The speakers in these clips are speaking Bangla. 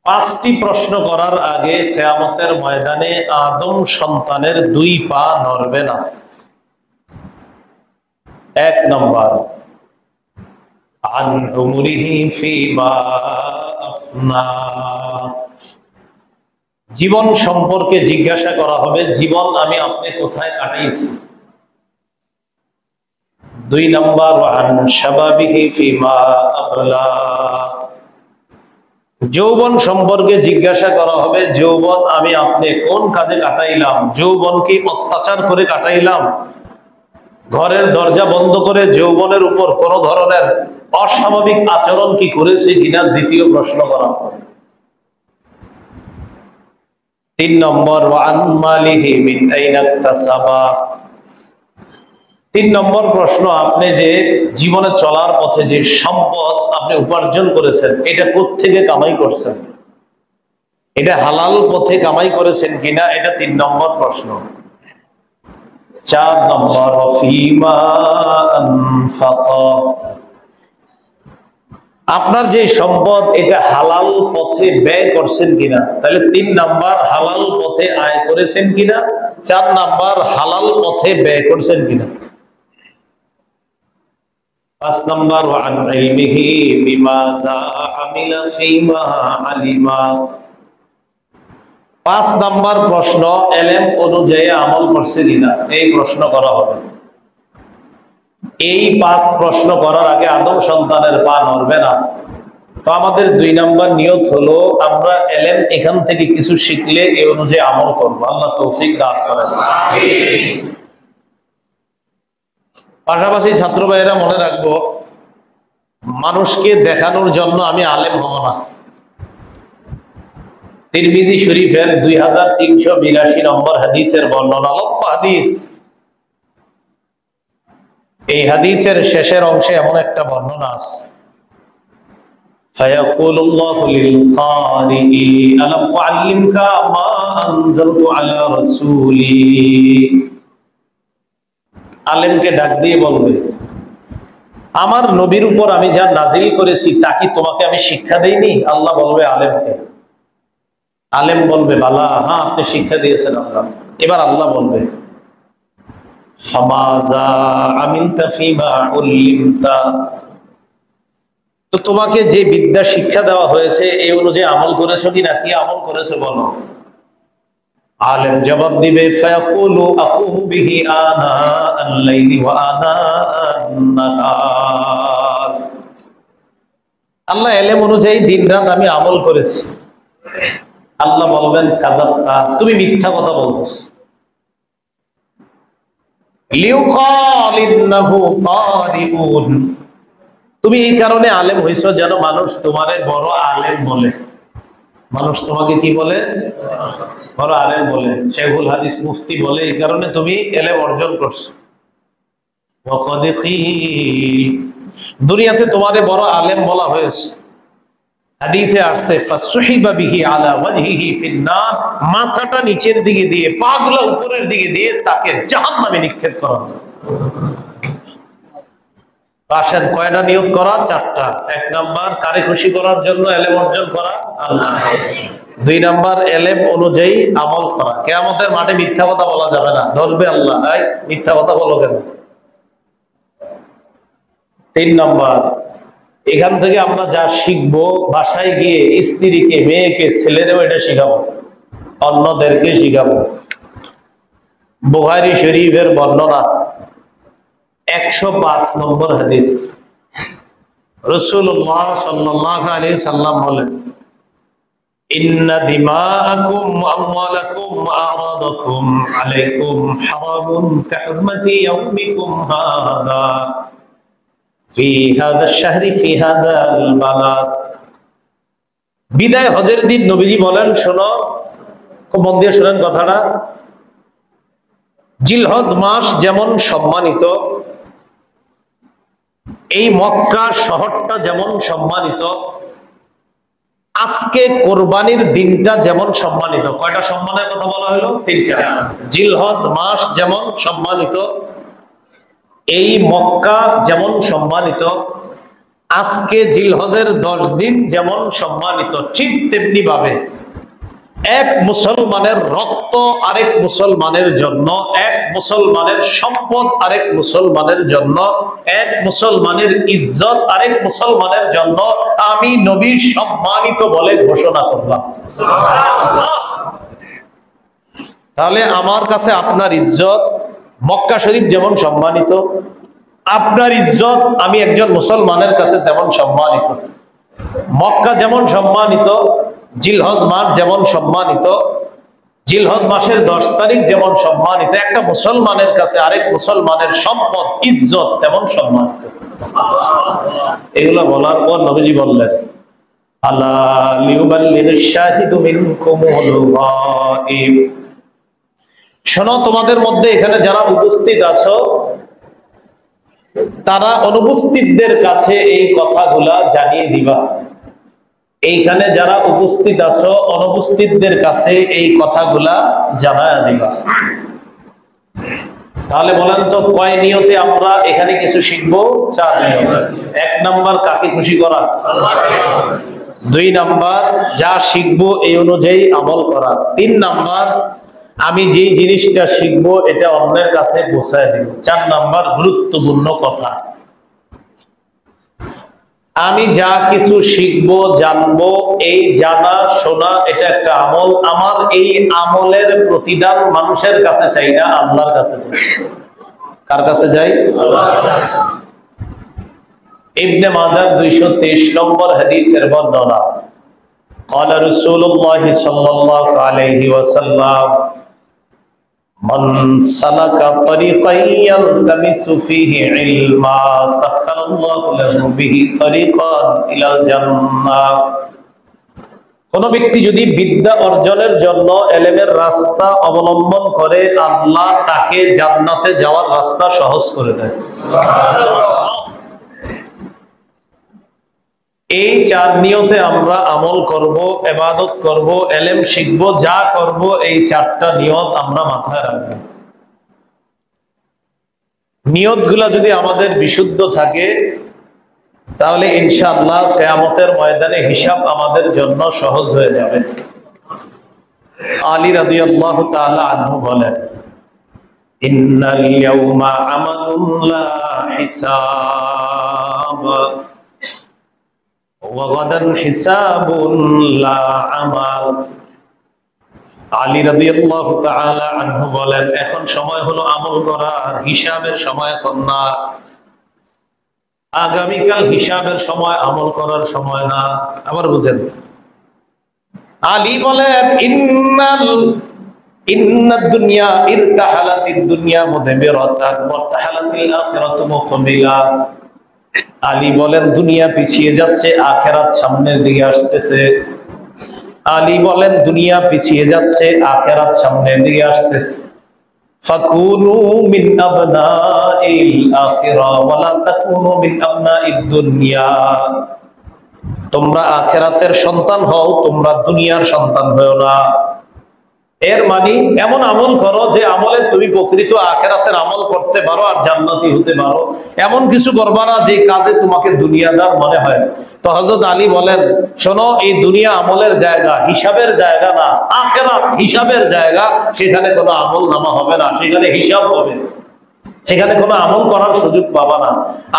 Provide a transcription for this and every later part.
পাঁচটি প্রশ্ন করার আগে কিয়ামতের ময়দানে আদম সন্তানের দুই পা নড়বে না। এক নম্বর, আন উমরিহি ফিমা আফনা, জীবন সম্পর্কে জিজ্ঞাসা করা হবে, জীবন আমি আপনি কোথায় কাটাইছি। দুই নম্বর, আন শাবাবিহি ফিমা আবলা, যৌবন সম্পর্কে জিজ্ঞাসা করা হবে, যৌবন আমি আপনি কোন কাজে কাটাইলাম। যৌবন কি অত্যাচার করে কাটাইলাম, ঘরের দরজা বন্ধ করে যৌবনের উপর কোন ধরনের অস্বাভাবিক আচরণ কি করেছে কিনা দ্বিতীয় প্রশ্ন করা হবে। তিন নম্বর, ওয়ান মালিহি মিন আইনা ইকতাসাবা, তিন নম্বর প্রশ্ন, আপনি যে জীবনে চলার পথে যে সম্পদ আপনি উপার্জন করেছেন এটা কোত্থেকে কামাই করছেন, এটা হালাল পথে কামাই করেছেন কিনা, এটা তিন নম্বর প্রশ্ন। চার নম্বর, ফিমা আনফাকা, আপনার যে সম্পদ এটা হালাল পথে ব্যয় করছেন কিনা। তাহলে তিন নাম্বার হালাল পথে আয় করেছেন কিনা, চার নাম্বার হালাল পথে ব্যয় করছেন কিনা। পাঁচ নাম্বার, ওয়ান ইলমিহি বিমাযা আমিলা ফিমা আলিমা, পাঁচ নাম্বার প্রশ্ন, ইলম অনুযায়ী আমল করছে কিনা, এই প্রশ্ন করা হবে। এই পাঁচ প্রশ্ন করার আগে আদম সন্তানের পা নড়বে না। তো আমাদের দুই নাম্বার নিয়ত হলো আমরা ইলম এখান থেকে কিছু শিখলে এই অনুযায়ী আমল করবো। আল্লাহ তৌফিক দান করেন। পাশাপাশি ছাত্র ভাইয়েরা মনে রাখবো, মানুষকে দেখানোর জন্য আমি আলেম হব না। তিরমিজি শরীফের 2382 নম্বর হাদিসের বর্ণনা, লম্বা হাদিস। এই হাদিসের শেষের অংশে এমন একটা বর্ণনা আছে, ফায়াকুলুল্লাহু লিল কারি আলাম উআল্লিমকা মা আনজালতু আলা রাসূলি, আলেমকে ডাক দিয়ে বলবে, আমার নবীর উপর আমি যা নাজিল করেছি তা কি তোমাকে আমি শিক্ষা দেইনি। আল্লাহ বলবে আলেমকে, আলেম বলবে বালা, হ্যাঁ আপনি শিক্ষা দিয়েছেন আল্লাহ। এবার আল্লাহ বলবে, ফামাযা আমিলতা ফিমা উল্লিমতা, তো তোমাকে যে বিদ্যা শিক্ষা দেওয়া হয়েছে এই অনুযায়ী আমল করেছো কিনা, কি আমল করেছো বলো। আলেম জবাব দিবে, ফায়াকুলু আকুমু বিহি আনা আল-লাইলি ওয়া আনা আন-নাহার, আল্লাহ ইলম অনুযায়ী দিন রাত আমি আমল করেছি। আল্লাহ বলবেন, কাযাবতা, তুমি মিথ্যা কথা বলতেছ। লিউকাল ইন্নাহু কারিউন, তুমি এই কারণে আলেম হইছো যেন মানুষ তোমারে বড় আলেম বলে। মানুষ তোমাকে কি বলে, বড় আলেম বলে, শেখুল হাদিস মুফতি বলে, এই কারণে তুমি ইলম অর্জন করছো। ওয়াকাদ কিল, দুনিয়াতে তোমারে বড় আলেম বলা হয়েছে। হাদিসে আসছে, ফাসুহিবা বিহি আলা ওয়াজহিহি ফিন-নার, মাথাটা নিচের দিকে দিয়ে পাগুলো উপরের দিকে দিয়ে তাকে জাহান্নামে নিক্ষেপ করা হবে। আসেন, কয়টা নিয়োগ করা? চারটা। এক নাম্বার, কারে খুশি করার জন্য ইলম অর্জন করা, আল্লাহ। দুই নাম্বার, ইলম অনুযায়ী আমল করা। কিয়ামতের মাঠে মিথ্যা কথা বলা যাবে না, ধরবে আল্লাহ, এই মিথ্যা কথা বলো কেন। তিন নাম্বার, এখান থেকে আমরা যা শিখবো বাসায় গিয়ে স্ত্রীকে, মেয়েকে, ছেলেরেও এটা শিখাবো, অন্যদেরকে শিখাবো। বুখারী শরীফের বর্ণনা 105 নম্বর হাদিস, রাসূলুল্লাহ সাল্লাল্লাহু আলাইহি সাল্লাম বলেন, ইন্না দিমাআকুম ওয়া আমওয়ালাকুম ওয়া আরাদাকুম আলাইকুম হারামুন কাহুরমাতি ইয়াউমিকুম হাদা ফি হাদাশ শাহরি ফি হাদাল বালাদ। বিদায় হজের দিন নবীজি বলেন, শোনো, খুব মন দিয়ে শোনেন কথাটা, জিলহজ মাস যেমন সম্মানিত, এই মক্কা শহরটা যেমন সম্মানিত, আজকে কোরবানির দিনটা যেমন সম্মানিত। কয়টা সম্মানের কথা বলা হলো? তিনটা। জিলহজ মাস যেমন সম্মানিত, এই মক্কা যেমন সম্মানিত, আজকে জিলহজের 10 দিন যেমন সম্মানিত, ঠিক তেমনি ভাবে এক মুসলমানের রক্ত আরেক মুসলমানের জন্য, এক মুসলমানের সম্পদ আরেক মুসলমানের জন্য, এক মুসলমানের ইজ্জত আরেক মুসলমানের জন্য আমি নবী সম্মানিত বলে ঘোষণা করলাম। তাহলে আমার কাছে আপনার ইজ্জত মক্কা শরীফ যেমন সম্মানিত, আপনার ইজ্জত আমি একজন মুসলমানের কাছে তেমন সম্মানিত। মক্কা যেমন সম্মানিত, জিলহজ মাস যেমন সম্মানিত, জিলহজ মাসের 10 তারিখ যেমন সম্মানিত, একটা মুসলমানের কাছে আরেক মুসলমানের সম্পদ ইজ্জত তেমন সম্মানিত। এগুলো বলার পর নবীজি বললেন, আলা লিউবাল্লিগিশ শাহিদু মিনকুমুল গায়ব, শোনো, তোমাদের মধ্যে এখানে যারা উপস্থিত আছো তারা অনুপস্থিতদের কাছে এই কথাগুলা জানিয়ে দিবা। এইখানে যারা উপস্থিত আছো অনুপস্থিতদের কাছে এই কথাগুলা জানায়া দিবা। তাহলে বলেন তো কয় নিয়তে আমরা এখানে কিছু শিখবো? 4 নিয়ত। 1 নাম্বার কাকে খুশি করা, 2 নাম্বার যা শিখবো এই অনুযায়ী আমল করা, 3 নাম্বার আমি যে জিনিসটা শিখবো এটা অন্যের কাছে পৌঁছায় দিব, 4 নাম্বার গুরুত্বপূর্ণ কথা, আমি যা কিছু শিখবো জানবো, এই জানা শোনা এটা একটা আমল। আমার এই আমলের প্রতিদান মানুষের কাছে চাই না, আল্লাহর কাছে চাই। কার কাছে যাই? ইবনে মাজাহ 223 নম্বর হাদিসের বর্ণনা, قال رسول الله صلى الله عليه وسلم من سلك طريقا يلتمس فيه علما سهل الله له به طريقا الى الجنه, কোন ব্যক্তি যদি বিদ্যা অর্জনের জন্য ইলমের রাস্তা অবলম্বন করে আল্লাহ তাকে জান্নাতে যাওয়ার রাস্তা সহজ করে দেয়। সুবহানাল্লাহ। এই 4 নিয়তে আমরা আমল করব, ইবাদত করব, ইলম শিখব, যা করব এই 4টা নিয়ত আমরা মাথায় রাখব। নিয়তগুলা যদি আমাদের বিশুদ্ধ থাকে তাহলে ইনশাআল্লাহ কিয়ামতের ময়দানে হিসাব আমাদের জন্য সহজ হয়ে যাবে। আলী রাদিয়াল্লাহু তাআলা আনহু বলেন, ইন্নাল ইয়াউমা আমালুন লা হিসাব ওয়াগাদান হিসাবুন লা আমাল। আলী রাদিয়াল্লাহু তাআলা আনহু বলেন, এখন সময় হলো আমল করার, হিসাবের সময় এখন না। আগামীকাল হিসাবের সময়, আমল করার সময় না। আবার বুঝেন, আলী বলেন ইন্নাদ দুনিয়া ইরতাহালাতিদ দুনিয়া মুদবিরাতান ওয়ারতাহালাতিল আখিরাতু মুকবিলা। আলী বলেন দুনিয়া পিছিয়ে যাচ্ছে, আখিরাত সামনের দিকে আসতেছে। আলী বলেন দুনিয়া পিছিয়ে যাচ্ছে, আখিরাত সামনের দিকে আসতেছে। ফাকুনু মিন আবনাইল আখিরা ওয়া লা তাকুনু মিন আবনাইদ দুনিয়া, তোমরা আখিরাতের সন্তান হও, তোমরা দুনিয়ার সন্তান হও না। এর মানে এমন আমল করো যে আমলে তুমি প্রকৃত আখিরাতের আমল করতে পারো আর জান্নাতি হতে পারো। এমন কিছু করবা না যে কাজে তোমাকে দুনিয়াদার মনে হয়। তো হযরত আলী বলেন, শোনো, এই দুনিয়া আমলের জায়গা, হিসাবের জায়গা না। আখিরাত হিসাবের জায়গা, সেখানে কোনো আমল নামা হবে না, সেখানে হিসাব হবে। সেখানে কোনো আমল করার সুযোগ পাবা না।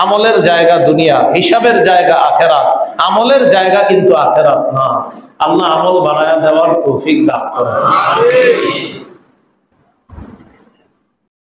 আমলের জায়গা দুনিয়া, হিসাবের জায়গা আখিরাত। আমলের জায়গা কিন্তু আখিরাত না। আল্লাহ আমল বানায়া দেওয়ার তৌফিক দান করেন। আমিন।